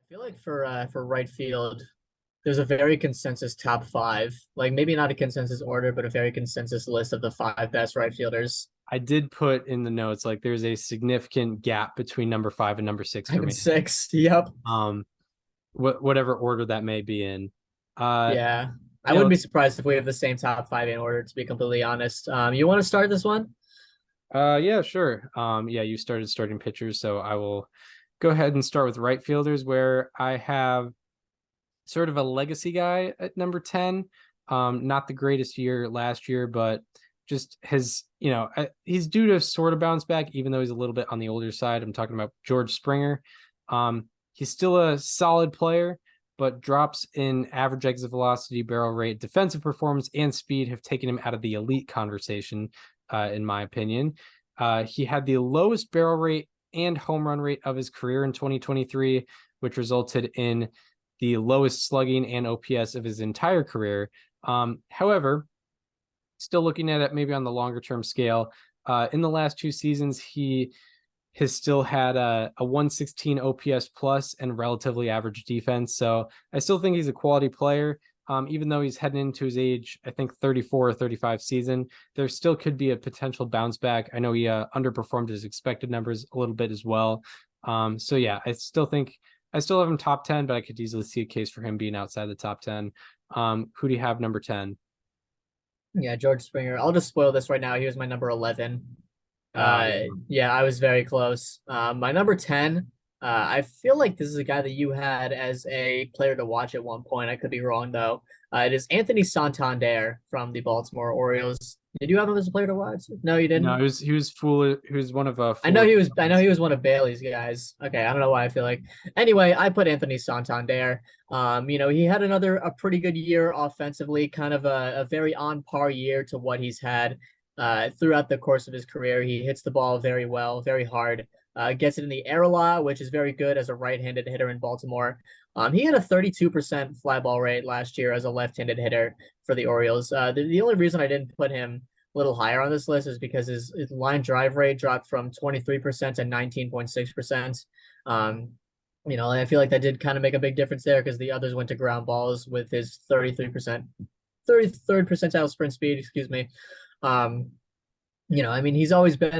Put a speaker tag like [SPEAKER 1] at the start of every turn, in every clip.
[SPEAKER 1] feel like for right field, there's a very consensus top five. Like maybe not a consensus order, but a very consensus list of the five best right fielders.
[SPEAKER 2] I did put in the notes like there's a significant gap between number 5 and number 6 for
[SPEAKER 1] Five and
[SPEAKER 2] me.
[SPEAKER 1] six. Yep.
[SPEAKER 2] Um, whatever order that may be in. Uh,
[SPEAKER 1] Yeah. I
[SPEAKER 2] you
[SPEAKER 1] wouldn't
[SPEAKER 2] know,
[SPEAKER 1] be surprised if we have the same top five in order, to be completely honest. You want to start this one?
[SPEAKER 2] yeah, sure. Yeah, you started starting pitchers, so I will go ahead and start with right fielders, where I have sort of a legacy guy at number 10. Not the greatest year last year, but just he's due to sort of bounce back, even though he's a little bit on the older side. I'm talking about George Springer. He's still a solid player, but drops in average exit velocity, barrel rate, defensive performance, and speed have taken him out of the elite conversation, in my opinion. He had the lowest barrel rate and home run rate of his career in 2023, which resulted in the lowest slugging and OPS of his entire career. However, still looking at it maybe on the longer term scale, in the last two seasons, he has still had a 116 OPS plus and relatively average defense. So I still think he's a quality player. Even though he's heading into his age, I think 34 or 35 season, there still could be a potential bounce back. I know he underperformed his expected numbers a little bit as well. So yeah, I still have him top 10, but I could easily see a case for him being outside the top 10. Who do you have number 10?
[SPEAKER 1] Yeah, George Springer. I'll just spoil this right now. He was my number 11.
[SPEAKER 2] Yeah.
[SPEAKER 1] Yeah, I was very close. My number 10, I feel like this is a guy that you had as a player to watch at one point. I could be wrong though. It is Anthony Santander from the Baltimore Orioles. Did you have him as a player to watch? No, you
[SPEAKER 2] No,
[SPEAKER 1] didn't.
[SPEAKER 2] he was one of
[SPEAKER 1] I know
[SPEAKER 2] four.
[SPEAKER 1] he was. I know he was one of Bailey's guys. Okay, I don't know why I feel like. Anyway, I put Anthony Santander. He had a pretty good year offensively, kind of a very on par year to what he's had throughout the course of his career. He hits the ball very well, very hard. Gets it in the air a lot, which is very good as a right-handed hitter in Baltimore. He had a 32% fly ball rate last year as a left-handed hitter for the Orioles. The only reason I didn't put him little higher on this list is because his line drive rate dropped from 23% to 19.6%. I feel like that did kind of make a big difference there because the others went to ground balls with his 33%, 33rd percentile sprint speed, excuse me. Um, he's always been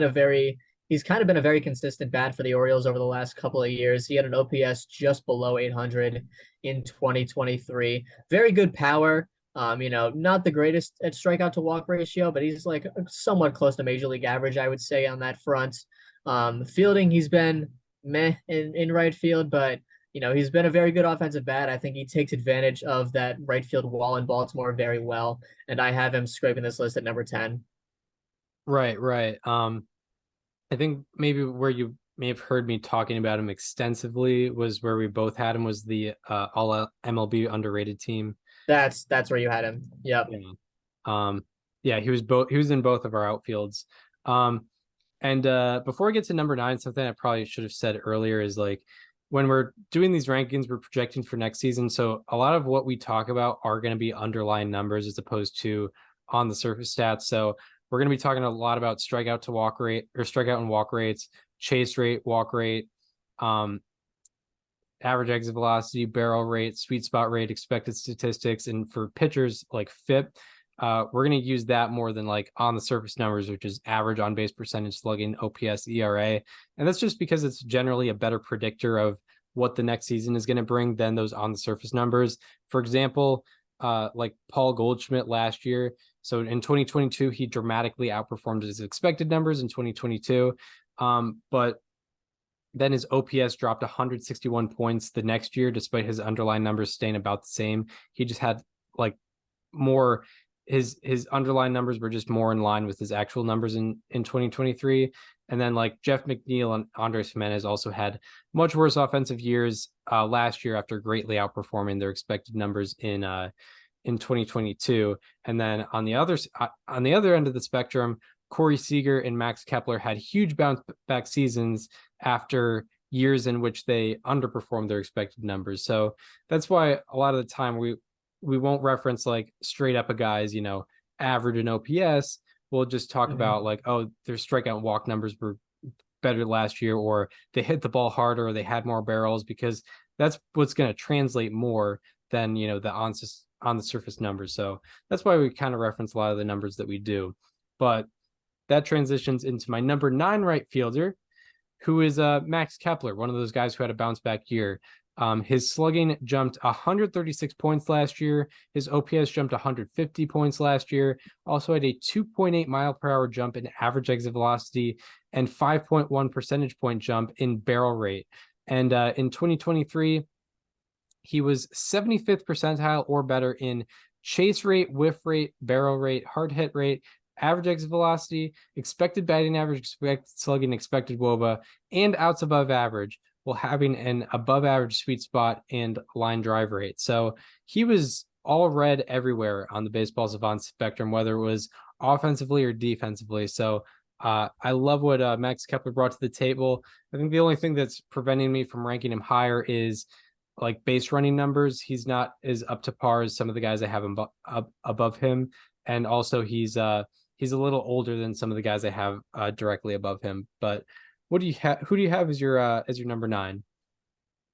[SPEAKER 1] he's kind of been a very consistent bat for the Orioles over the last couple of years. He had an OPS just below 800 in 2023. Very good power. Not the greatest at strikeout to walk ratio, but he's like somewhat close to major league average, I would say, on that front. Fielding, he's been meh in right field, but he's been a very good offensive bat. I think he takes advantage of that right field wall in Baltimore very well, and I have him scraping this list at number 10.
[SPEAKER 2] Right, right. I think maybe where you may have heard me talking about him extensively was where we both had him was the all MLB underrated team.
[SPEAKER 1] That's where you had him. Yep.
[SPEAKER 2] Yeah. Um, yeah, he was in both of our outfields. And before I get to number 9, something I probably should have said earlier is like when we're doing these rankings, we're projecting for next season. So a lot of what we talk about are going to be underlying numbers as opposed to on the surface stats. So we're going to be talking a lot about strikeout to walk rate or strikeout and walk rates, chase rate, walk rate, um, average exit velocity, barrel rate, sweet spot rate, expected statistics, and for pitchers like FIP, we're going to use that more than like on the surface numbers, which is average on base percentage, slugging, OPS, ERA, and that's just because it's generally a better predictor of what the next season is going to bring than those on the surface numbers. For example, like Paul Goldschmidt last year. So in 2022, he dramatically outperformed his expected numbers in 2022. But then his OPS dropped 161 points the next year, despite his underlying numbers staying about the same. He just had like more his underlying numbers were just more in line with his actual numbers in 2023. And then like Jeff McNeil and Andres Jimenez also had much worse offensive years last year after greatly outperforming their expected numbers in 2022. And then on the other end of the spectrum, Corey Seager and Max Kepler had huge bounce back seasons after years in which they underperformed their expected numbers. So that's why a lot of the time we won't reference like straight up a guy's, average and OPS. We'll just talk about like, oh, their strikeout and walk numbers were better last year, or they hit the ball harder, or they had more barrels, because that's what's going to translate more than, the on the surface numbers. So that's why we kind of reference a lot of the numbers that we do. But that transitions into my number 9 right fielder, who is Max Kepler, one of those guys who had a bounce back year. His slugging jumped 136 points last year. His OPS jumped 150 points last year. Also had a 2.8 mile per hour jump in average exit velocity and 5.1 percentage point jump in barrel rate. And in 2023, he was 75th percentile or better in chase rate, whiff rate, barrel rate, hard hit rate, average exit velocity, expected batting average, expected slugging, expected WOBA, and outs above average, while having an above average sweet spot and line drive rate. So he was all red everywhere on the baseball savant spectrum, whether it was offensively or defensively. So I love what Max Kepler brought to the table. I think the only thing that's preventing me from ranking him higher is like base running numbers. He's not as up to par as some of the guys I have above him. And also he's a little older than some of the guys I have directly above him. But what do you have? Who do you have as your number 9?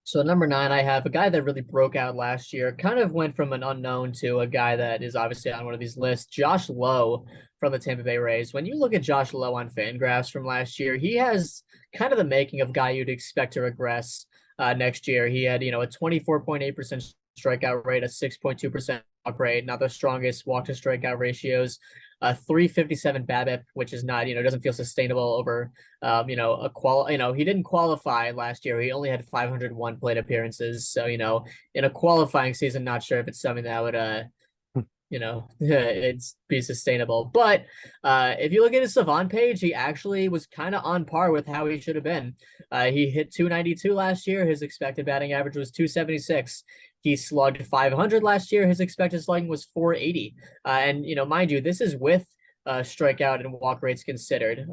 [SPEAKER 1] So number 9, I have a guy that really broke out last year, kind of went from an unknown to a guy that is obviously on one of these lists, Josh Lowe from the Tampa Bay Rays. When you look at Josh Lowe on Fangraphs from last year, he has kind of the making of guy you'd expect to regress next year. He had, a 24.8% strikeout rate, a 6.2% walk rate, not the strongest walk to strikeout ratios, 357 BABIP, which is not, doesn't feel sustainable over, he didn't qualify last year. He only had 501 plate appearances. So, in a qualifying season, not sure if it's something that would, it's be sustainable. But if you look at his Savant page, he actually was kind of on par with how he should have been. He hit 292 last year. His expected batting average was 276. He slugged 500 last year. His expected slugging was 480. And, mind you, this is with strikeout and walk rates considered,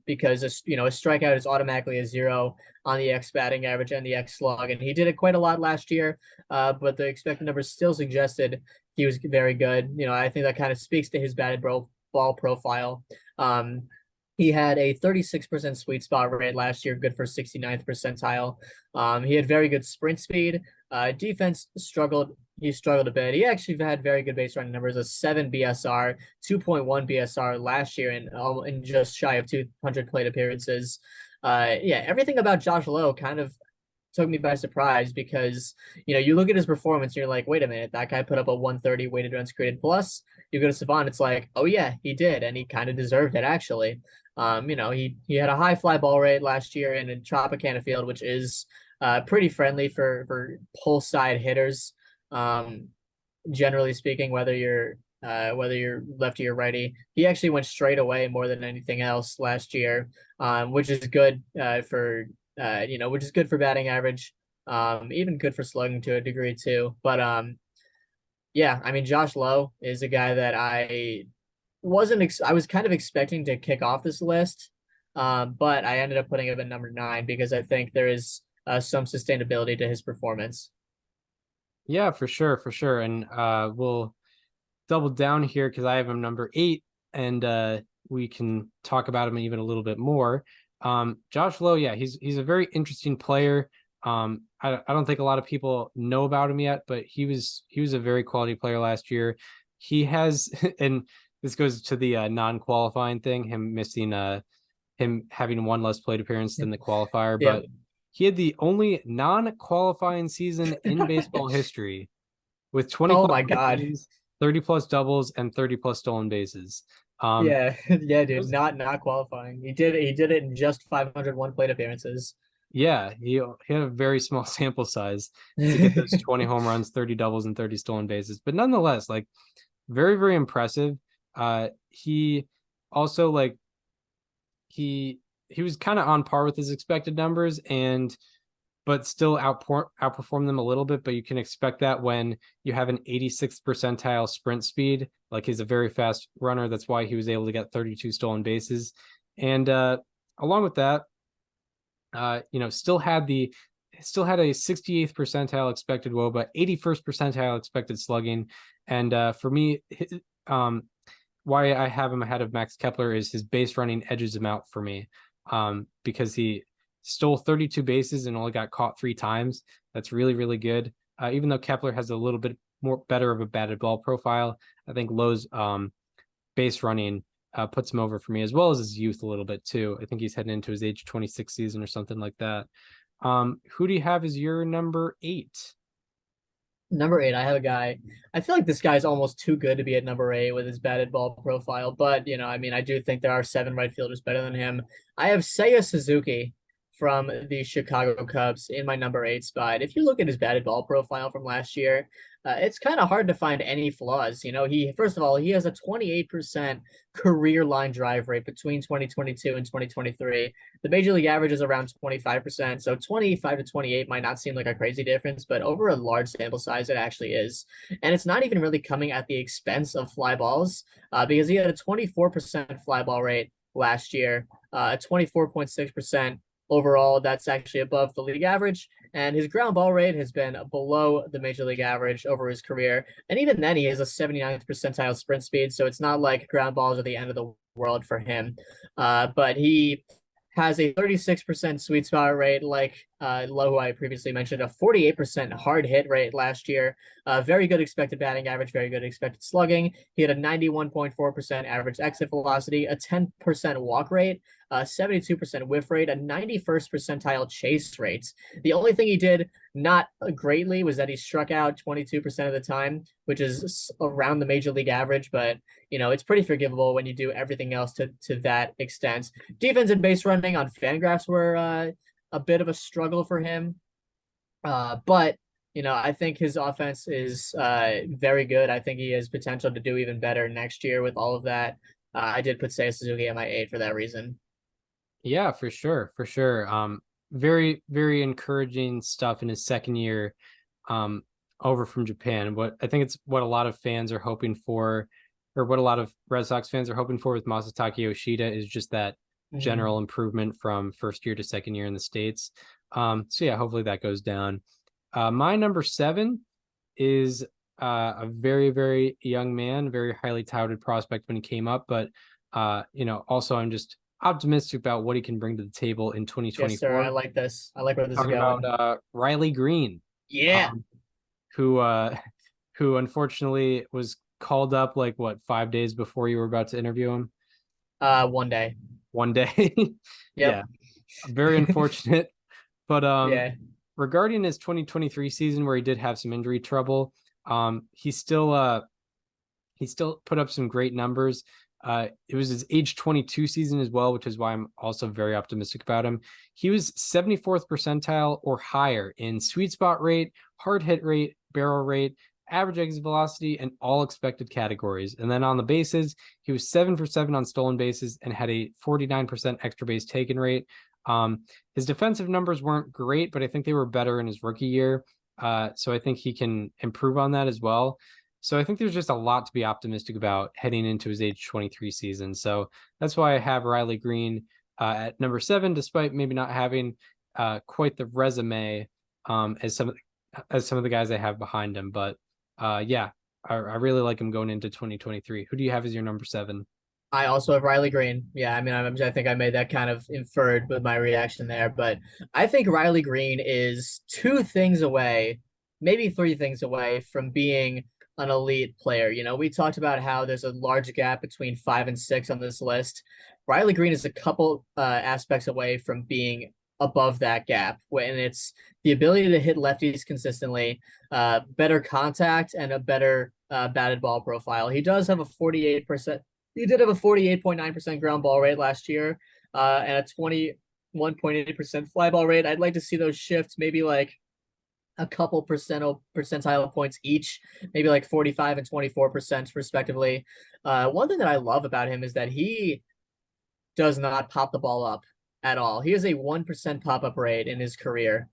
[SPEAKER 1] because, a strikeout is automatically a 0 on the X batting average and the X slug. And he did it quite a lot last year, but the expected numbers still suggested he was very good. I think that kind of speaks to his batted ball profile. He had a 36% sweet spot rate last year, good for 69th percentile. He had very good sprint speed. Defense struggled. He struggled a bit. He actually had very good base running numbers, a 7 BSR, 2.1 BSR last year in just shy of 200 plate appearances. Everything about Josh Lowe kind of took me by surprise because, you look at his performance and you're like, wait a minute, that guy put up a 130 weighted runs created plus. You go to Savant, it's like, oh yeah, he did. And he kind of deserved it actually. He had a high fly ball rate last year in a Tropicana field, which is pretty friendly for pull side hitters. Generally speaking, whether you're lefty or righty, he actually went straight away more than anything else last year, which is good which is good for batting average, even good for slugging to a degree too. But Josh Lowe is a guy that I was kind of expecting to kick off this list, but I ended up putting him at number 9 because I think there is some sustainability to his performance.
[SPEAKER 2] Yeah, for sure. And we'll double down here because I have him number 8, and we can talk about him even a little bit more. Josh Lowe, yeah, he's a very interesting player. I don't think a lot of people know about him yet, but he was a very quality player last year. He has, and this goes to the non-qualifying thing, him having one less plate appearance than the qualifier,
[SPEAKER 1] Yeah.
[SPEAKER 2] but he had the only non-qualifying season in baseball history with 20
[SPEAKER 1] Oh
[SPEAKER 2] plus
[SPEAKER 1] my God.
[SPEAKER 2] runs, 30 plus doubles, and 30 plus stolen bases.
[SPEAKER 1] Yeah, dude, not qualifying. He did it in just 501 plate appearances.
[SPEAKER 2] Yeah, he had a very small sample size to get those 20 home runs, 30 doubles, and 30 stolen bases. But nonetheless, like very, very impressive. He also he was kind of on par with his expected numbers but still outperform them a little bit. But you can expect that when you have an 86th percentile sprint speed. Like he's a very fast runner. That's why he was able to get 32 stolen bases. And along with that, still had a 68th percentile expected WOBA, 81st percentile expected slugging. And for me, why I have him ahead of Max Kepler is his base running edges him out for me, because he stole 32 bases and only got caught 3 times. That's really, really good. Even though Kepler has a little bit more better of a batted ball profile, I think Lowe's base running puts him over for me, as well as his youth a little bit too. I think he's heading into his age 26 season or something like that. Who do you have as your number 8?
[SPEAKER 1] Number 8, I have a guy. I feel like this guy's almost too good to be at number 8 with his batted ball profile, but I mean, I do think there are 7 right fielders better than him. I have Seiya Suzuki from the Chicago Cubs in my number 8 spot. If you look at his batted ball profile from last year, it's kind of hard to find any flaws. He first of all, he has a 28% career line drive rate between 2022 and 2023. The major league average is around 25%. So 25 to 28 might not seem like a crazy difference, but over a large sample size, it actually is. And it's not even really coming at the expense of fly balls, because he had a 24% fly ball rate last year, 24.6% overall. That's actually above the league average. And his ground ball rate has been below the major league average over his career. And even then, he has a 79th percentile sprint speed. So it's not like ground balls are the end of the world for him. But he has a 36% sweet spot rate, like Low, I previously mentioned, a 48% hard hit rate last year. Very good expected batting average, very good expected slugging. He had a 91.4% average exit velocity, a 10% walk rate, 72% whiff rate, a 91st percentile chase rate. The only thing he did not greatly was that he struck out 22% of the time, which is around the major league average, but it's pretty forgivable when you do everything else to that extent. Defense and base running on Fangraphs were a bit of a struggle for him. But I think his offense is very good. I think he has potential to do even better next year with all of that. I did put Seiya Suzuki at my 8 for that reason.
[SPEAKER 2] Yeah, for sure, for sure. Very, very encouraging stuff in his second year over from Japan. What I think it's what a lot of fans are hoping for, or what a lot of Red Sox fans are hoping for with Masataka Yoshida, is just that general improvement from first year to second year in the States. So yeah, hopefully that goes down. My number 7 is a very, very young man, very highly touted prospect when he came up, but also I'm just optimistic about what he can bring to the table in 2024.
[SPEAKER 1] Yes, sir. I like this. I like where this
[SPEAKER 2] Talking
[SPEAKER 1] is going.
[SPEAKER 2] about Riley Green,
[SPEAKER 1] Yeah.
[SPEAKER 2] who unfortunately was called up like 5 days before you were about to interview him.
[SPEAKER 1] One day.
[SPEAKER 2] One day.
[SPEAKER 1] Yep.
[SPEAKER 2] Yeah, very unfortunate. But
[SPEAKER 1] yeah.
[SPEAKER 2] regarding his 2023 season, where he did have some injury trouble, he still put up some great numbers. It was his age 22 season as well, which is why I'm also very optimistic about him. He was 74th percentile or higher in sweet spot rate, hard hit rate, barrel rate, average exit velocity, and all expected categories. And then on the bases, he was 7 for 7 on stolen bases and had a 49% extra base taken rate. His defensive numbers weren't great, but I think they were better in his rookie year. So I think he can improve on that as well. So I think there's just a lot to be optimistic about heading into his age 23 season. So that's why I have Riley Green at number 7, despite maybe not having quite the resume as some of the guys I have behind him. But yeah, I really like him going into 2023. Who do you have as your number 7?
[SPEAKER 1] I also have Riley Green. Yeah, I mean, I think I made that kind of inferred with my reaction there, but I think Riley Green is 2 things away, maybe 3 things away from being an elite player. We talked about how there's a large gap between 5 and 6 on this list. Riley Green is a couple aspects away from being above that gap, and it's the ability to hit lefties consistently, better contact, and a better batted ball profile. He does have a 48%. He did have a 48.9% ground ball rate last year, and a 21.8% fly ball rate. I'd like to see those shift maybe like a couple percentile points each, maybe like 45 and 24% respectively. One thing that I love about him is that he does not pop the ball up at all. He has a 1% pop-up rate in his career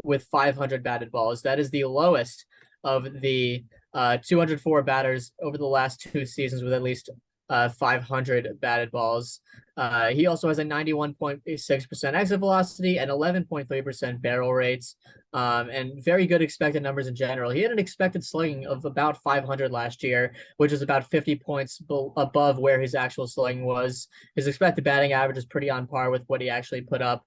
[SPEAKER 1] with 500 batted balls. That is the lowest of the 204 batters over the last 2 seasons with at least 500 batted balls. He also has a 91.6% exit velocity and 11.3% barrel rates, and very good expected numbers in general. He had an expected slugging of about 500 last year, which is about 50 points above where his actual slugging was. His expected batting average is pretty on par with what he actually put up.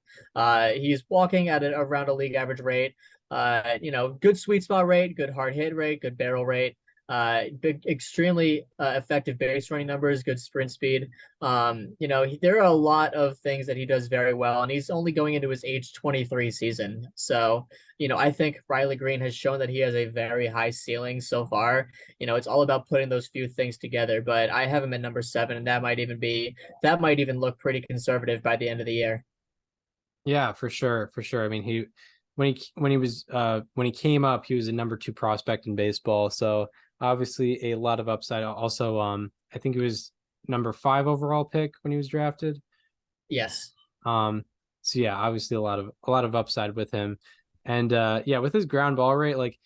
[SPEAKER 1] He's walking at around a league average rate. Good sweet spot rate, good hard hit rate, good barrel rate. Extremely effective base running numbers, good sprint speed. There are a lot of things that he does very well, and he's only going into his age 23 season. So, I think Riley Green has shown that he has a very high ceiling so far. It's all about putting those few things together, but I have him at number 7, and that might even look pretty conservative by the end of the year.
[SPEAKER 2] Yeah, for sure, for sure. I mean, when he came up, he was a number 2 prospect in baseball, so obviously a lot of upside. Also, I think he was number 5 overall pick when he was drafted.
[SPEAKER 1] Yes.
[SPEAKER 2] So yeah, obviously a lot of upside with him. And yeah, with his ground ball rate, like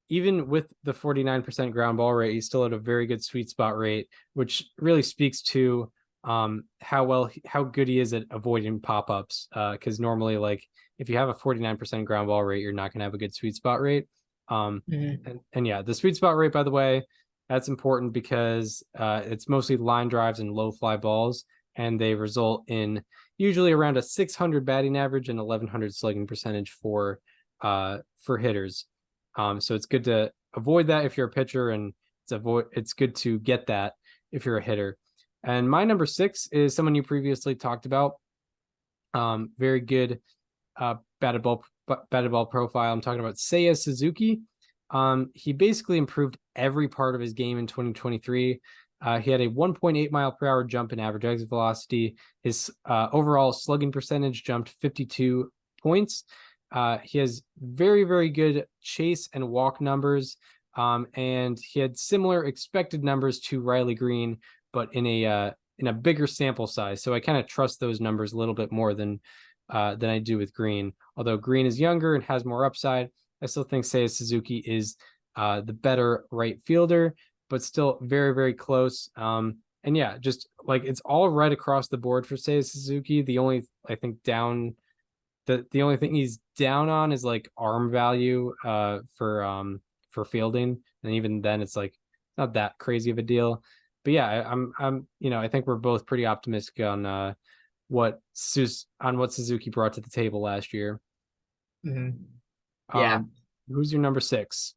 [SPEAKER 2] even with the 49% ground ball rate, he's still at a very good sweet spot rate, which really speaks to how good he is at avoiding pop-ups. Because normally, like if you have a 49% ground ball rate, you're not gonna have a good sweet spot rate. And yeah, the sweet spot rate, by the way, that's important because it's mostly line drives and low fly balls, and they result in usually around a 600 batting average and 1100 slugging percentage for hitters. So it's good to avoid that if you're a pitcher, and it's good to get that if you're a hitter. And my number 6 is someone you previously talked about. Very good batted ball profile. I'm talking about Seiya Suzuki. He basically improved every part of his game in 2023. He had a 1.8 mile per hour jump in average exit velocity. His overall slugging percentage jumped 52 points. He has very, very good chase and walk numbers. And he had similar expected numbers to Riley Green, but in a bigger sample size. So I kind of trust those numbers a little bit more than I do with Green. Although Green is younger and has more upside, I still think Seiya Suzuki is the better right fielder, but still very, very close. And yeah, just like it's all right across the board for Seiya Suzuki. The only thing he's down on is like arm value for fielding, and even then it's like not that crazy of a deal. But yeah, I'm I think we're both pretty optimistic on what Suzuki brought to the table last year.
[SPEAKER 1] Yeah.
[SPEAKER 2] Who's your number 6?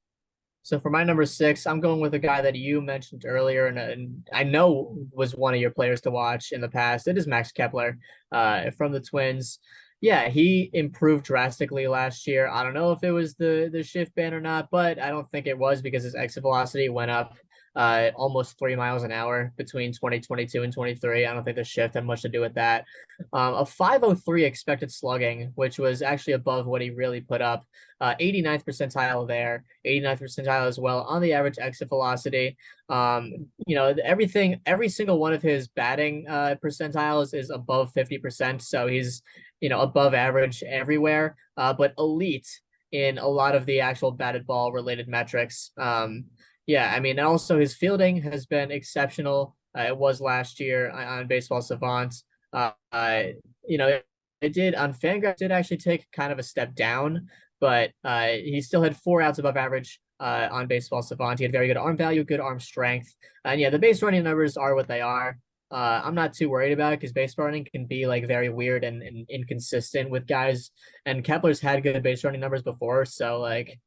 [SPEAKER 1] So for my number 6, I'm going with a guy that you mentioned earlier, and I know was one of your players to watch in the past. It is Max Kepler, from the Twins. Yeah, he improved drastically last year. I don't know if it was the shift ban or not, but I don't think it was because his exit velocity went up almost 3 miles an hour between 2022 and 23. I don't think the shift had much to do with that. A 503 expected slugging, which was actually above what he really put up. 89th percentile there, 89th percentile as well on the average exit velocity. Every single one of his batting percentiles is above 50%. So he's, above average everywhere, but elite in a lot of the actual batted ball related metrics. Yeah, I mean, and also his fielding has been exceptional. It was last year on Baseball Savant. It did on Fangraphs did actually take kind of a step down, but he still had 4 outs above average on Baseball Savant. He had very good arm value, good arm strength, and yeah, the base running numbers are what they are. I'm not too worried about it because base running can be like very weird and inconsistent with guys, and Kepler's had good base running numbers before, so like,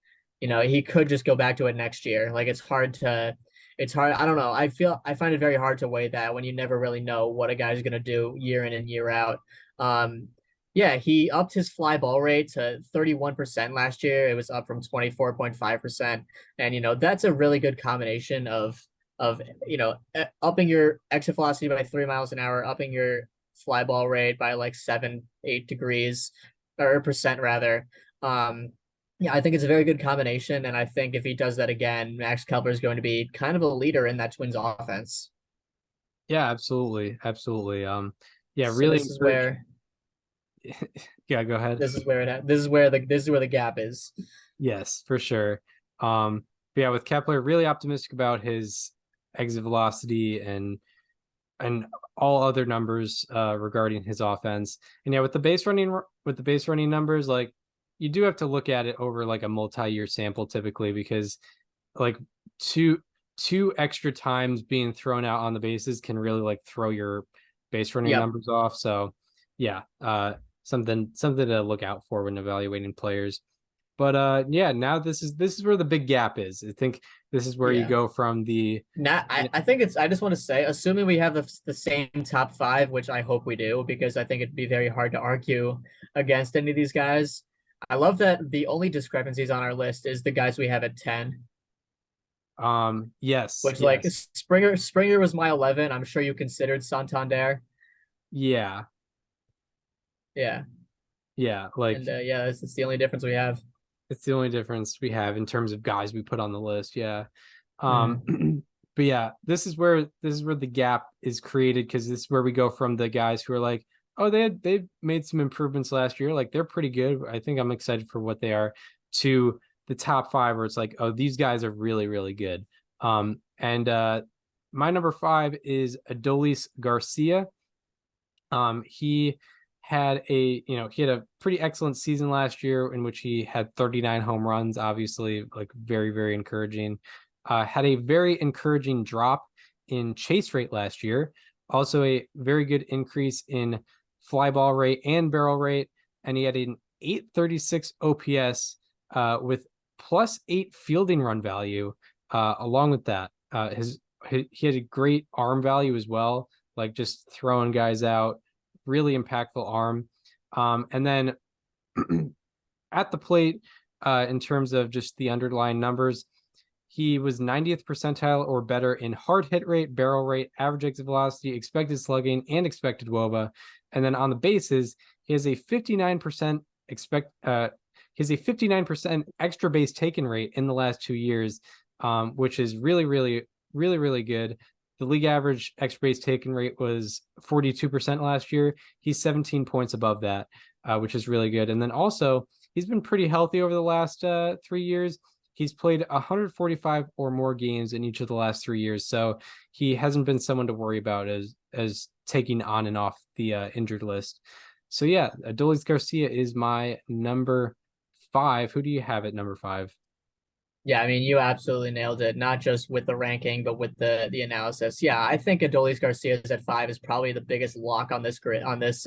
[SPEAKER 1] he could just go back to it next year. Like it's hard. I don't know. I find it very hard to weigh that when you never really know what a guy's going to do year in and year out. Yeah, he upped his fly ball rate to 31% last year. It was up from 24.5%. And, that's a really good combination of upping your exit velocity by 3 miles an hour, upping your fly ball rate by like 7-8 degrees or percent rather. Yeah, I think it's a very good combination, and I think if he does that again, Max Kepler is going to be kind of a leader in that Twins offense.
[SPEAKER 2] Yeah, absolutely, absolutely. Yeah,
[SPEAKER 1] So
[SPEAKER 2] really.
[SPEAKER 1] this is where
[SPEAKER 2] Yeah, go ahead.
[SPEAKER 1] this is where the gap is.
[SPEAKER 2] Yes, for sure. But yeah, with Kepler, really optimistic about his exit velocity and and all other numbers regarding his offense. And yeah, with the base running numbers, like you do have to look at it over like a multi-year sample typically, because like two extra times being thrown out on the bases can really like throw your base running
[SPEAKER 1] Yep.
[SPEAKER 2] numbers off. So yeah, something to look out for when evaluating players. But yeah, now this is where the big gap is. I think this is where you
[SPEAKER 1] Yeah.
[SPEAKER 2] go from the
[SPEAKER 1] Now, I think I just want to say, assuming we have the same top five, which I hope we do, because I think it'd be very hard to argue against any of these guys. I love that the only discrepancies on our list is the guys we have at 10,
[SPEAKER 2] yes,
[SPEAKER 1] which like
[SPEAKER 2] yes.
[SPEAKER 1] Springer was my 11. I'm sure you considered Santander.
[SPEAKER 2] Yeah.
[SPEAKER 1] Yeah.
[SPEAKER 2] Yeah, like
[SPEAKER 1] And yeah, it's the only difference we have.
[SPEAKER 2] it's the only difference we have in terms of guys we put on the list. Yeah. Um,
[SPEAKER 1] Mm.
[SPEAKER 2] but yeah, this is where the gap is created, because this is where we go from the guys who are like, oh, they made some improvements last year, like they're pretty good. I think I'm excited for what they are, to the top five where it's like, oh, these guys are really, really good. And my number five is Adolis Garcia. He he had a pretty excellent season last year in which he had 39 home runs, obviously, like very, very encouraging. Had a very encouraging drop in chase rate last year. Also, a very good increase in fly ball rate and barrel rate. And he had an 836 OPS with +8 fielding run value. Along with that, he had a great arm value as well, like just throwing guys out, really impactful arm. And then at the plate, in terms of just the underlying numbers, he was 90th percentile or better in hard hit rate, barrel rate, average exit velocity, expected slugging, and expected WOBA. And then on the bases, he has a 59% he has a 59% extra base taken rate in the last 2 years, which is really, really, really, really good. The league average extra base taken rate was 42% last year. He's 17 points above that, which is really good. And then also, he's been pretty healthy over the last 3 years. He's played 145 or more games in each of the last 3 years, so he hasn't been someone to worry about as taking on and off the injured list. So yeah, Adolis Garcia is my number five. Who do you have at number five?
[SPEAKER 1] Yeah, I mean, you absolutely nailed it. Not just with the ranking, but with the analysis. Yeah, I think Adolis Garcia's at 5 is probably the biggest lock on this grid on this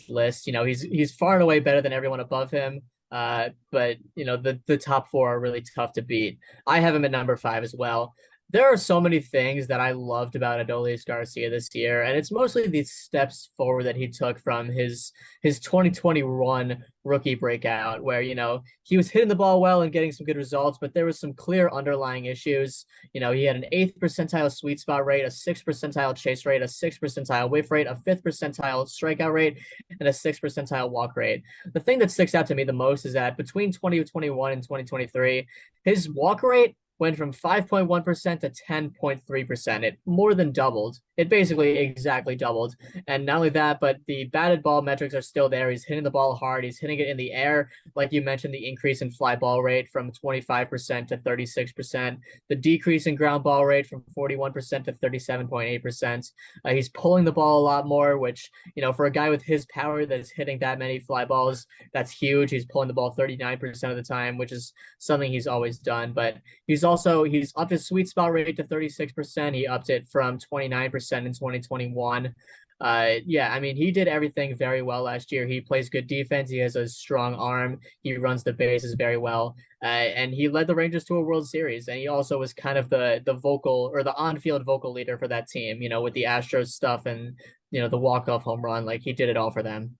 [SPEAKER 1] list. You know, he's far and away better than everyone above him. But you know, the top four are really tough to beat. I have him at number 5 as well. There are so many things that I loved about Adolis Garcia this year, and it's mostly these steps forward that he took from his 2021 rookie breakout, where you know he was hitting the ball well and getting some good results, but there was some clear underlying issues. You know, he had an 8th percentile sweet spot rate, a 6th percentile chase rate, a 6th percentile whiff rate, a 5th percentile strikeout rate, and a 6th percentile walk rate. The thing that sticks out to me the most is that between 2021 and 2023, his walk rate went from 5.1% to 10.3%. It more than doubled. It basically exactly doubled. And not only that, but the batted ball metrics are still there. He's hitting the ball hard. He's hitting it in the air. Like you mentioned, the increase in fly ball rate from 25% to 36%. The decrease in ground ball rate from 41% to 37.8%. He's pulling the ball a lot more, which, you know, for a guy with his power that's hitting that many fly balls, that's huge. He's pulling the ball 39% of the time, which is something he's always done. But he's upped his sweet spot rate to 36%. He upped it from 29% in 2021. Yeah, I mean, he did everything very well last year. He plays good defense. He has a strong arm. He runs the bases very well. And he led the Rangers to a World Series. And he also was kind of the vocal or the on-field vocal leader for that team, you know, with the Astros stuff and, you know, the walk-off home run. Like he did it all for them.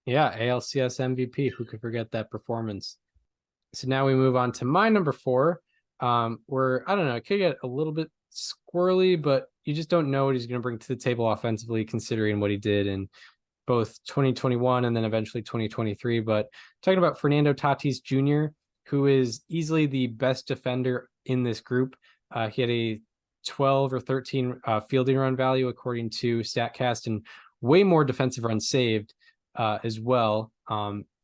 [SPEAKER 2] Yeah, ALCS MVP. Who could forget that performance? So now we move on to my number four, where I don't know, it could get a little bit squirrely, but you just don't know what he's going to bring to the table offensively, considering what he did in both 2021 and then eventually 2023. But talking about Fernando Tatis Jr., who is easily the best defender in this group. He had a 12 or 13 fielding run value according to StatCast, and way more defensive runs saved as well,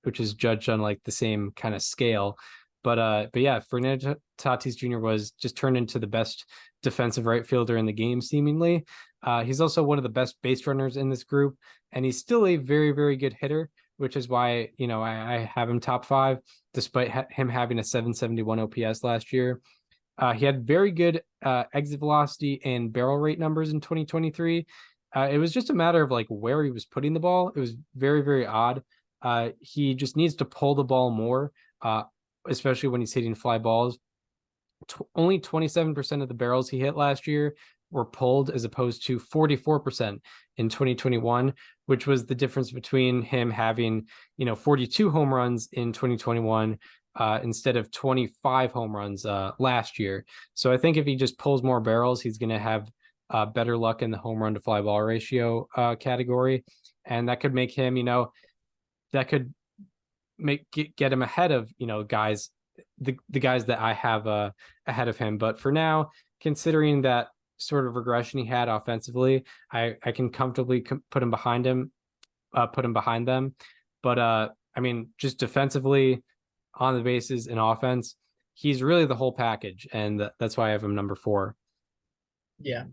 [SPEAKER 2] which is judged on like the same kind of scale. But yeah, Fernando Tatis Jr. was just turned into the best defensive right fielder in the game, seemingly. He's also one of the best base runners in this group, and he's still a very, very good hitter, which is why, I have him top 5, despite him having a 771 OPS last year. He had very good exit velocity and barrel rate numbers in 2023. It was just a matter of like where he was putting the ball. It was very, very odd. He just needs to pull the ball more, especially when he's hitting fly balls. Only 27% of the barrels he hit last year were pulled, as opposed to 44% in 2021, which was the difference between him having 42 home runs in 2021 instead of 25 home runs last year. So I think if he just pulls more barrels, he's going to have better luck in the home run to fly ball ratio category, and that could make him that could get him ahead of guys, the guys that I have ahead of him. But for now, considering that sort of regression he had offensively, I can comfortably put him behind them. But I mean, just defensively, on the bases, and offense, he's really the whole package, and that's why I have him number 4.
[SPEAKER 1] Yeah.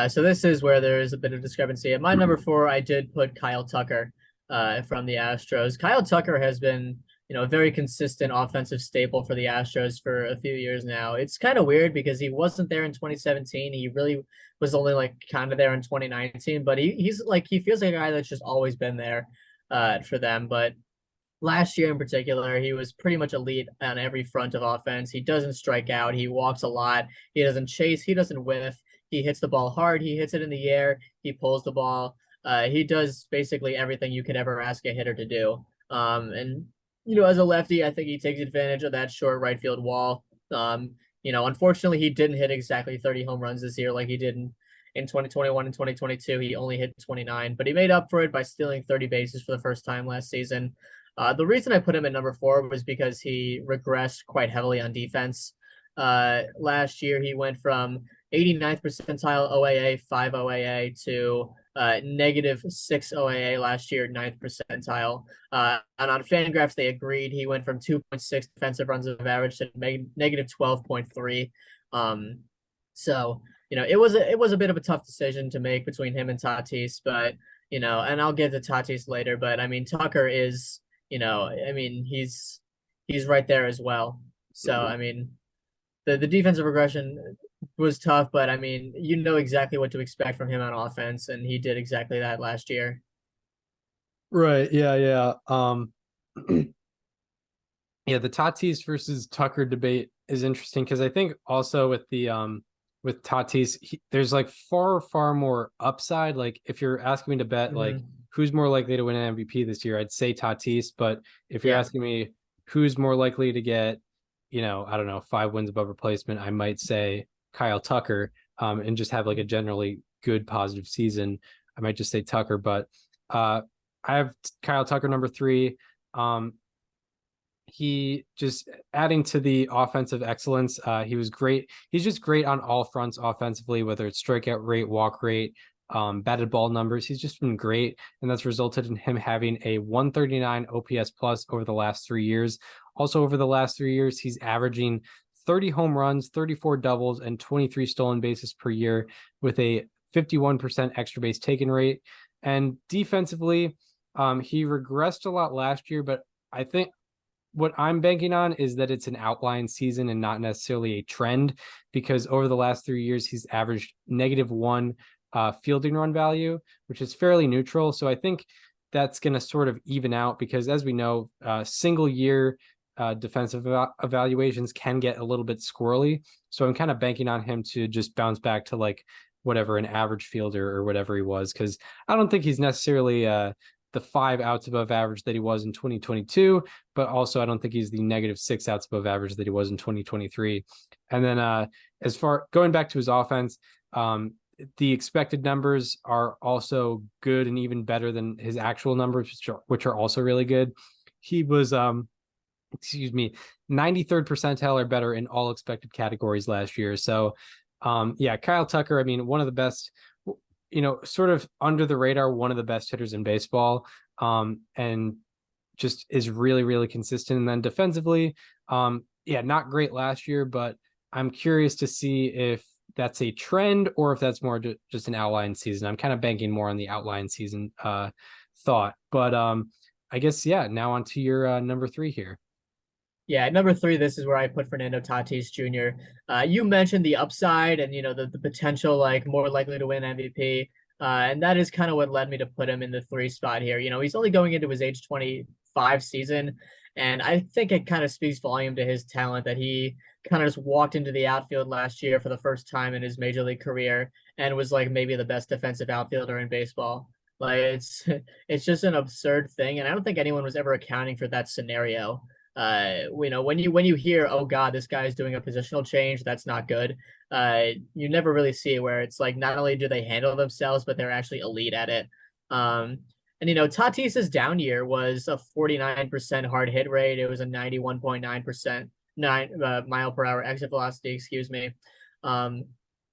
[SPEAKER 1] So this is where there is a bit of discrepancy. At my number 4, I did put Kyle Tucker from the Astros. Kyle Tucker has been, a very consistent offensive staple for the Astros for a few years now. It's kind of weird because he wasn't there in 2017. He really was only like kind of there in 2019, but he's like, he feels like a guy that's just always been there for them. But last year in particular, he was pretty much elite on every front of offense. He doesn't strike out. He walks a lot. He doesn't chase. He doesn't whiff. He hits the ball hard. He hits it in the air. He pulls the ball. He does basically everything you could ever ask a hitter to do. And as a lefty, I think he takes advantage of that short right field wall. Unfortunately, he didn't hit exactly 30 home runs this year like he did in 2021 and 2022. He only hit 29, but he made up for it by stealing 30 bases for the first time last season. The reason I put him at number 4 was because he regressed quite heavily on defense. Last year, he went from 89th percentile OAA, 5 OAA to -6 OAA last year, 9th percentile. And on Fangraphs, they agreed he went from 2.6 defensive runs of average to -12.3. So it was a bit of a tough decision to make between him and Tatis, but and I'll get to Tatis later. But I mean, Tucker is he's right there as well. So I mean, the defensive regression was tough, but I mean, exactly what to expect from him on offense, and he did exactly that last year.
[SPEAKER 2] Right. Yeah. Yeah, the Tatis versus Tucker debate is interesting because I think also with Tatis, there's like far more upside. Like if you're asking me to bet, like who's more likely to win an MVP this year, I'd say Tatis. But if you're asking me who's more likely to get, I don't know, 5 wins above replacement, I might say Kyle Tucker, and just have like a generally good positive season. I might just say Tucker, but I have Kyle Tucker number 3. He just adding to the offensive excellence. He was great. He's just great on all fronts offensively, whether it's strikeout rate, walk rate, batted ball numbers. He's just been great, and that's resulted in him having a 139 OPS plus over the last 3 years. Also, over the last 3 years, he's averaging 30 home runs, 34 doubles, and 23 stolen bases per year with a 51% extra base taken rate. And defensively, he regressed a lot last year, but I think what I'm banking on is that it's an outline season and not necessarily a trend, because over the last 3 years, he's averaged -1 fielding run value, which is fairly neutral. So I think that's going to sort of even out because, as we know, single year defensive evaluations can get a little bit squirrely. So I'm kind of banking on him to just bounce back to like whatever an average fielder or whatever he was, because I don't think he's necessarily the 5 outs above average that he was in 2022, but also I don't think he's the -6 outs above average that he was in 2023. And then as far going back to his offense, the expected numbers are also good and even better than his actual numbers, which are also really good. He was 93rd percentile or better in all expected categories last year. So Kyle Tucker, I mean, one of the best, sort of under the radar, one of the best hitters in baseball, and just is really, really consistent. And then defensively, yeah, not great last year, but I'm curious to see if that's a trend or if that's more just an outline season. I'm kind of banking more on the outline season thought. But I guess, yeah, now on to your number three here.
[SPEAKER 1] Yeah, at number three, this is where I put Fernando Tatis Jr. You mentioned the upside and the potential, like more likely to win MVP, and that is kind of what led me to put him in the three spot here. He's only going into his age 25 season, and I think it kind of speaks volume to his talent that he kind of just walked into the outfield last year for the first time in his major league career and was like maybe the best defensive outfielder in baseball. Like it's just an absurd thing, and I don't think anyone was ever accounting for that scenario. When you hear, oh God, this guy is doing a positional change, that's not good. You never really see it where it's like not only do they handle themselves, but they're actually elite at it. And Tatis's down year was a 49% hard hit rate. It was a 91.9% mile per hour exit velocity, excuse me. Um,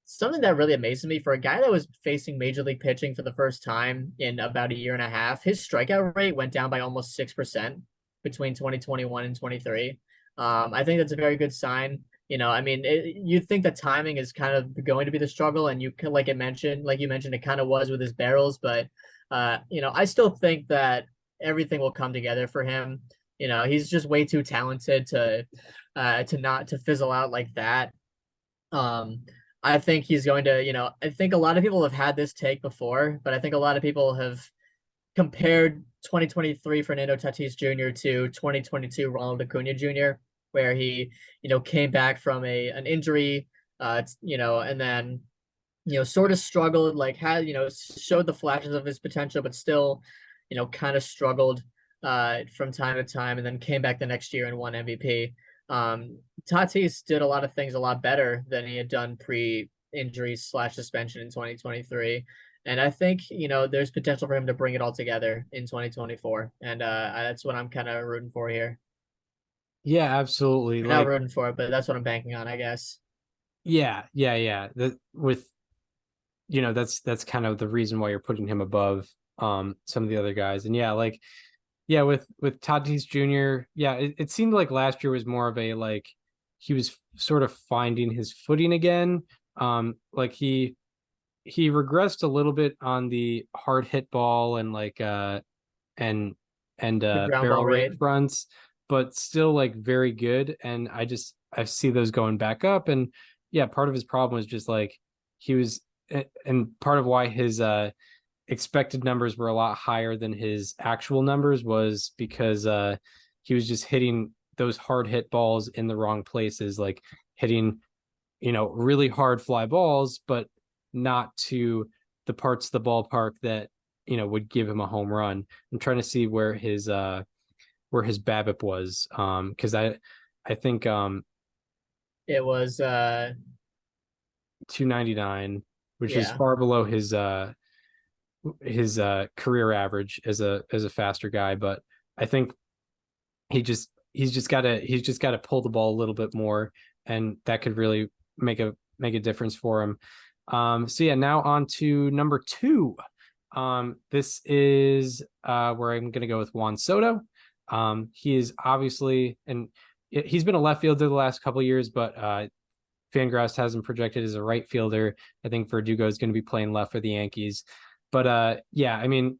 [SPEAKER 1] Something that really amazes me for a guy that was facing major league pitching for the first time in about a year and a half, his strikeout rate went down by almost 6% between 2021 and 23. I think that's a very good sign. I mean, you think the timing is kind of going to be the struggle, and you can, like you mentioned, it kind of was with his barrels, but I still think that everything will come together for him. He's just way too talented to not to fizzle out like that. Um, I think he's going to, I think a lot of people have had this take before, but I think a lot of people have compared 2023 Fernando Tatis Jr. to 2022 Ronald Acuna Jr., where he, came back from an injury, and then, sort of struggled, like had, showed the flashes of his potential, but still, kind of struggled from time to time, and then came back the next year and won MVP. Tatis did a lot of things a lot better than he had done pre-injury slash suspension in 2023. And I think, there's potential for him to bring it all together in 2024. And that's what I'm kind of rooting for here.
[SPEAKER 2] Yeah, absolutely.
[SPEAKER 1] Or not
[SPEAKER 2] Like,
[SPEAKER 1] rooting for it, but that's what I'm banking on, I guess.
[SPEAKER 2] yeah. With that's kind of the reason why you're putting him above some of the other guys. And yeah, like yeah, with Tatis Jr., yeah, it seemed like last year was more of a like he was sort of finding his footing again. Like he regressed a little bit on the hard hit ball and like and
[SPEAKER 1] The ground ball
[SPEAKER 2] barrel rate
[SPEAKER 1] rate.
[SPEAKER 2] fronts, but still like very good. And I see those going back up. And yeah, part of his problem was just like he was, and part of why his expected numbers were a lot higher than his actual numbers was because he was just hitting those hard hit balls in the wrong places, like hitting really hard fly balls, but not to the parts of the ballpark that would give him a home run. I'm trying to see where his BABIP was, because I think
[SPEAKER 1] It was
[SPEAKER 2] 299, which is
[SPEAKER 1] yeah.
[SPEAKER 2] far below his career average as a faster guy. But I think he's just got to pull the ball a little bit more, and that could really make a difference for him. So yeah, now on to number two. This is where I'm going to go with Juan Soto. He is obviously, and he's been a left fielder the last couple of years, but Fangraphs has him projected as a right fielder. I think Verdugo is going to be playing left for the Yankees. But yeah, I mean,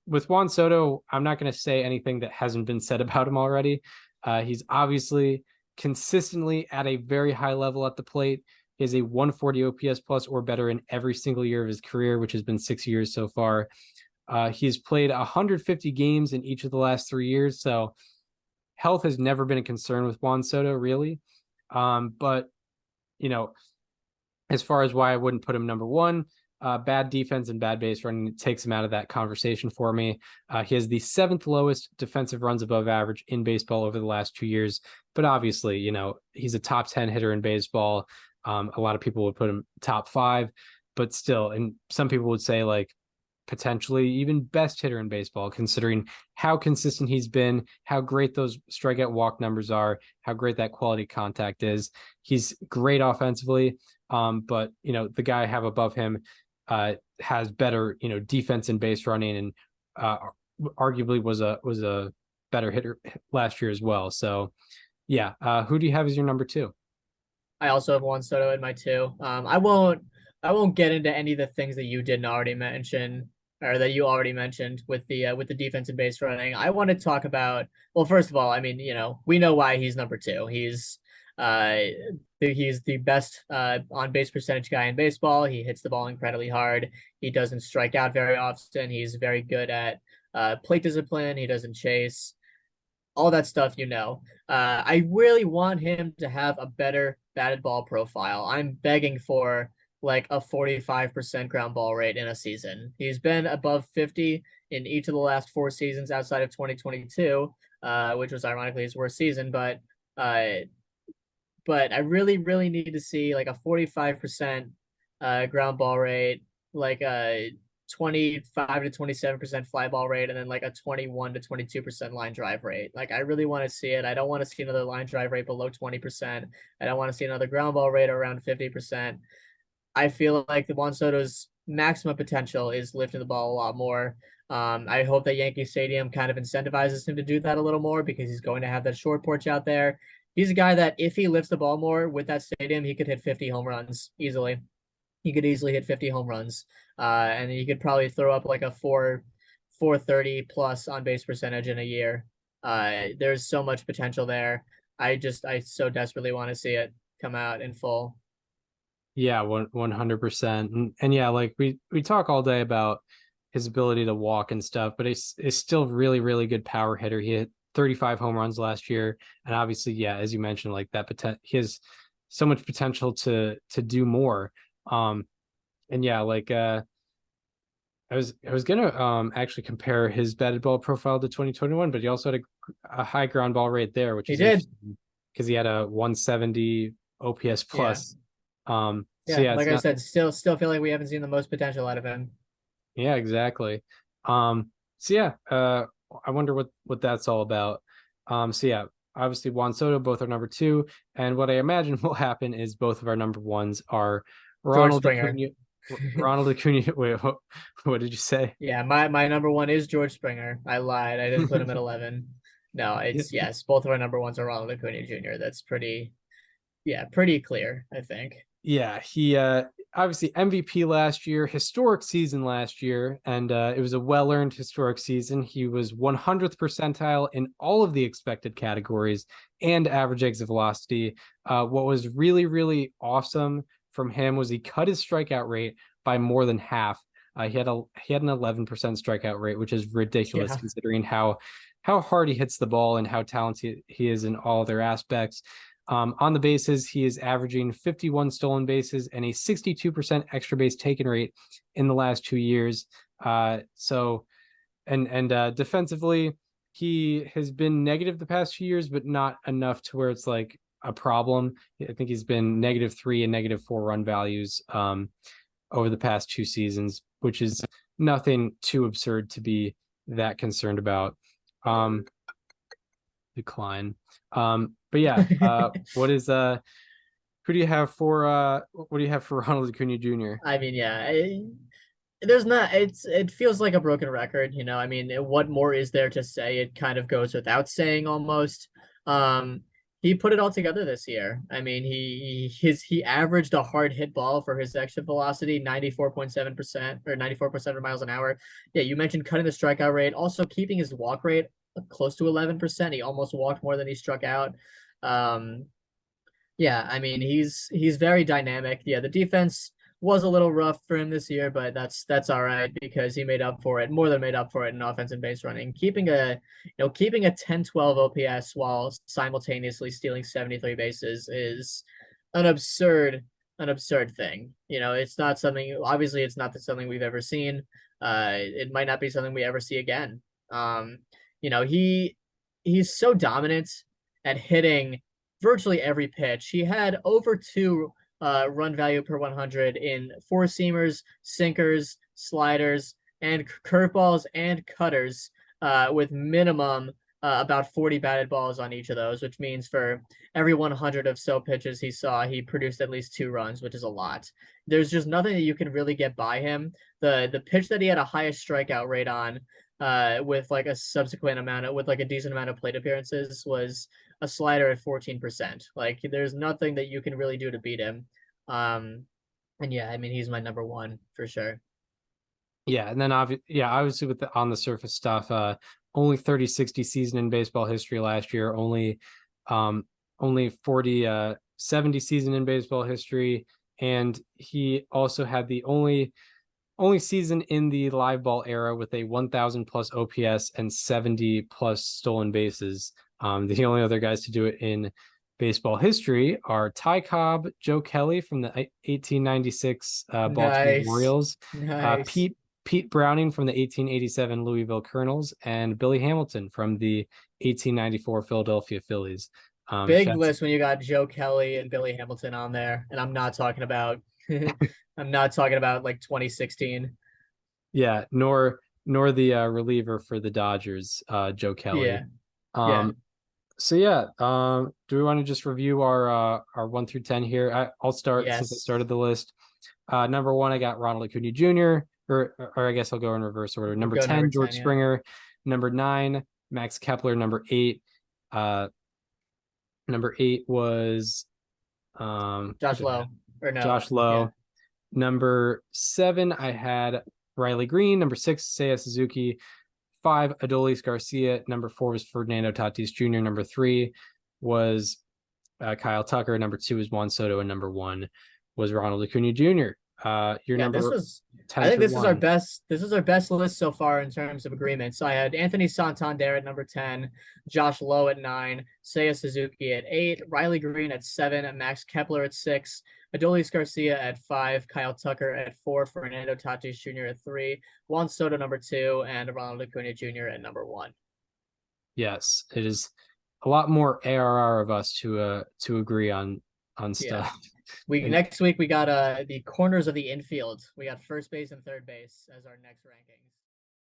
[SPEAKER 2] with Juan Soto, I'm not going to say anything that hasn't been said about him already. He's obviously consistently at a very high level at the plate. He has a 140 OPS plus or better in every single year of his career, which has been 6 years so far. He's played 150 games in each of the last 3 years, so health has never been a concern with Juan Soto, really. But as far as why I wouldn't put him number one, bad defense and bad base running takes him out of that conversation for me. He has the 7th lowest defensive runs above average in baseball over the last 2 years. But obviously, he's a top 10 hitter in baseball. A lot of people would put him top 5, but still, and some people would say like potentially even best hitter in baseball, considering how consistent he's been, how great those strikeout walk numbers are, how great that quality contact is. He's great offensively. But the guy I have above him has better defense and base running, and arguably was a better hitter last year as well. So Yeah. Who do you have as your number two?
[SPEAKER 1] I also have Juan Soto in my two. I won't get into any of the things that you didn't already mention or that you already mentioned with the defensive base running. I want to talk about, well, first of all, I mean, we know why he's number two. Uh he's the best on base percentage guy in baseball. He hits the ball incredibly hard. He doesn't strike out very often. He's very good at plate discipline. He doesn't chase all that stuff, I really want him to have a better batted ball profile. I'm begging for like a 45% ground ball rate in a season. He's been above 50 in each of the last four seasons outside of 2022, which was ironically his worst season. Uh, but I really, really need to see like a 45% ground ball rate, like a 25 to 27% fly ball rate, and then like a 21 to 22% line drive rate. Like I really want to see it. I don't want to see another line drive rate below 20%. I don't want to see another ground ball rate around 50%. I feel like the Juan Soto's maximum potential is lifting the ball a lot more. I hope that Yankee Stadium kind of incentivizes him to do that a little more because he's going to have that short porch out there. He's a guy that if he lifts the ball more with that stadium, he could hit 50 home runs easily. He could easily hit 50 home runs. And he could probably throw up like a 430 plus on base percentage in a year. There's so much potential there. I so desperately want to see it come out in full.
[SPEAKER 2] Yeah, 100%. And yeah, like we talk all day about his ability to walk and stuff, but he's still really good power hitter. He hit 35 home runs last year, and obviously, yeah, as you mentioned, like that potential, he has so much potential to do more. And yeah, like I was gonna actually compare his batted ball profile to 2021, but he also had a high ground ball rate there, which
[SPEAKER 1] He
[SPEAKER 2] is
[SPEAKER 1] did.
[SPEAKER 2] interesting because he had a 170 OPS
[SPEAKER 1] Yeah.
[SPEAKER 2] plus. So
[SPEAKER 1] Yeah.
[SPEAKER 2] yeah, it's
[SPEAKER 1] Like I
[SPEAKER 2] not.
[SPEAKER 1] said, still feel like we haven't seen the most potential out of him.
[SPEAKER 2] Yeah, exactly. So yeah, I wonder what that's all about. So yeah, obviously Juan Soto, both are number two, and what I imagine will happen is both of our number ones are
[SPEAKER 1] George
[SPEAKER 2] Ronald
[SPEAKER 1] Springer.
[SPEAKER 2] Acuna. Ronald Acuna. Wait, what did you say?
[SPEAKER 1] Yeah, my number one is George Springer. I lied. I didn't put him at 11. No, it's yes, both of our number ones are Ronald Acuna Jr. That's pretty clear, I think.
[SPEAKER 2] Yeah, he obviously MVP last year, historic season last year, and it was a well-earned historic season. He was 100th percentile in all of the expected categories and average exit velocity. What was really awesome from him was he cut his strikeout rate by more than half. He had an 11% strikeout rate, which is ridiculous
[SPEAKER 1] Yeah.
[SPEAKER 2] considering how hard he hits the ball and how talented he is in all their aspects. On the bases, he is averaging 51 stolen bases and a 62% extra base taken rate in the last 2 years. Defensively, he has been negative the past few years, but not enough to where it's like a problem. I think he's been -3 and -4 run values over the past two seasons, which is nothing too absurd to be that concerned about. Decline. But yeah, what is who do you have for what do you have for Ronald Acuna Jr.?
[SPEAKER 1] I mean, yeah, there's not it feels like a broken record, I mean, what more is there to say? It kind of goes without saying almost. He put it all together this year. I mean, he averaged a hard hit ball for his exit velocity 94.7% or 94% of miles an hour. Yeah, you mentioned cutting the strikeout rate, also keeping his walk rate close to 11%. He almost walked more than he struck out. Um, yeah, I mean, he's very dynamic. Yeah, the defense was a little rough for him this year, but that's all right because he made up for it, more than made up for it in offensive base running. Keeping a 10-12 OPS while simultaneously stealing 73 bases is an absurd thing. It's not something, obviously it's not something we've ever seen. It might not be something we ever see again. You know, he he's so dominant at hitting virtually every pitch. He had over two run value per 100 in four seamers, sinkers, sliders, and curveballs and cutters, with minimum about 40 batted balls on each of those, which means for every 100 of so pitches he saw, he produced at least two runs, which is a lot. There's just nothing that you can really get by him. The pitch that he had a highest strikeout rate on, with like a subsequent amount of, with like a decent amount of plate appearances, was a slider at 14%. Like there's nothing that you can really do to beat him. And yeah, I mean he's my number one for sure.
[SPEAKER 2] Yeah, and then obviously with the on the surface stuff, only 30-60 season in baseball history last year, only 40-70 season in baseball history, and he also had the only season in the live ball era with a 1,000 plus OPS and 70 plus stolen bases. The only other guys to do it in baseball history are Ty Cobb, Joe Kelly from the 1896 Baltimore
[SPEAKER 1] Nice.
[SPEAKER 2] Orioles,
[SPEAKER 1] Nice.
[SPEAKER 2] Pete Browning from the 1887 Louisville Colonels, and Billy Hamilton from the 1894 Philadelphia Phillies.
[SPEAKER 1] Big list when you got Joe Kelly and Billy Hamilton on there, and I'm not talking about I'm not talking about like 2016.
[SPEAKER 2] Yeah, nor the reliever for the Dodgers, Joe Kelly.
[SPEAKER 1] Yeah. Yeah.
[SPEAKER 2] Um, so yeah, do we want to just review our 1 through 10 here? I'll start since I
[SPEAKER 1] Yes.
[SPEAKER 2] started the list. Number 1, I got Ronald Acuna Jr. or I guess I'll go in reverse order.
[SPEAKER 1] We'll
[SPEAKER 2] Number
[SPEAKER 1] go number
[SPEAKER 2] 10, George
[SPEAKER 1] 10, yeah.
[SPEAKER 2] Springer. Number 9, Max Kepler. Uh, number 8 was
[SPEAKER 1] Josh Lowe. Or no.
[SPEAKER 2] Josh
[SPEAKER 1] Yeah.
[SPEAKER 2] Lowe. Number 7, I had Riley Green. Number 6, Seiya Suzuki. 5, Adolis Garcia. Number 4 was Fernando Tatis Jr. Number 3 was Kyle Tucker. Number 2 was Juan Soto, and number 1 was Ronald Acuna Jr. Your
[SPEAKER 1] Yeah,
[SPEAKER 2] number
[SPEAKER 1] I
[SPEAKER 2] 10
[SPEAKER 1] think
[SPEAKER 2] through
[SPEAKER 1] this is our
[SPEAKER 2] 1.
[SPEAKER 1] best this is our best list so far in terms of agreement. So I had Anthony Santander at number 10, Josh Lowe at 9, Seiya Suzuki at 8, Riley Green at 7, and Max Kepler at 6, Adolis Garcia at 5, Kyle Tucker at 4, Fernando Tatis Jr. at 3, Juan Soto number 2, and Ronald Acuna Jr. at number 1.
[SPEAKER 2] Yes, it is a lot more ARR of us to agree on
[SPEAKER 1] Yeah.
[SPEAKER 2] stuff.
[SPEAKER 1] We
[SPEAKER 2] And
[SPEAKER 1] next week we got the corners of the infield. We got first base and third base as our next rankings.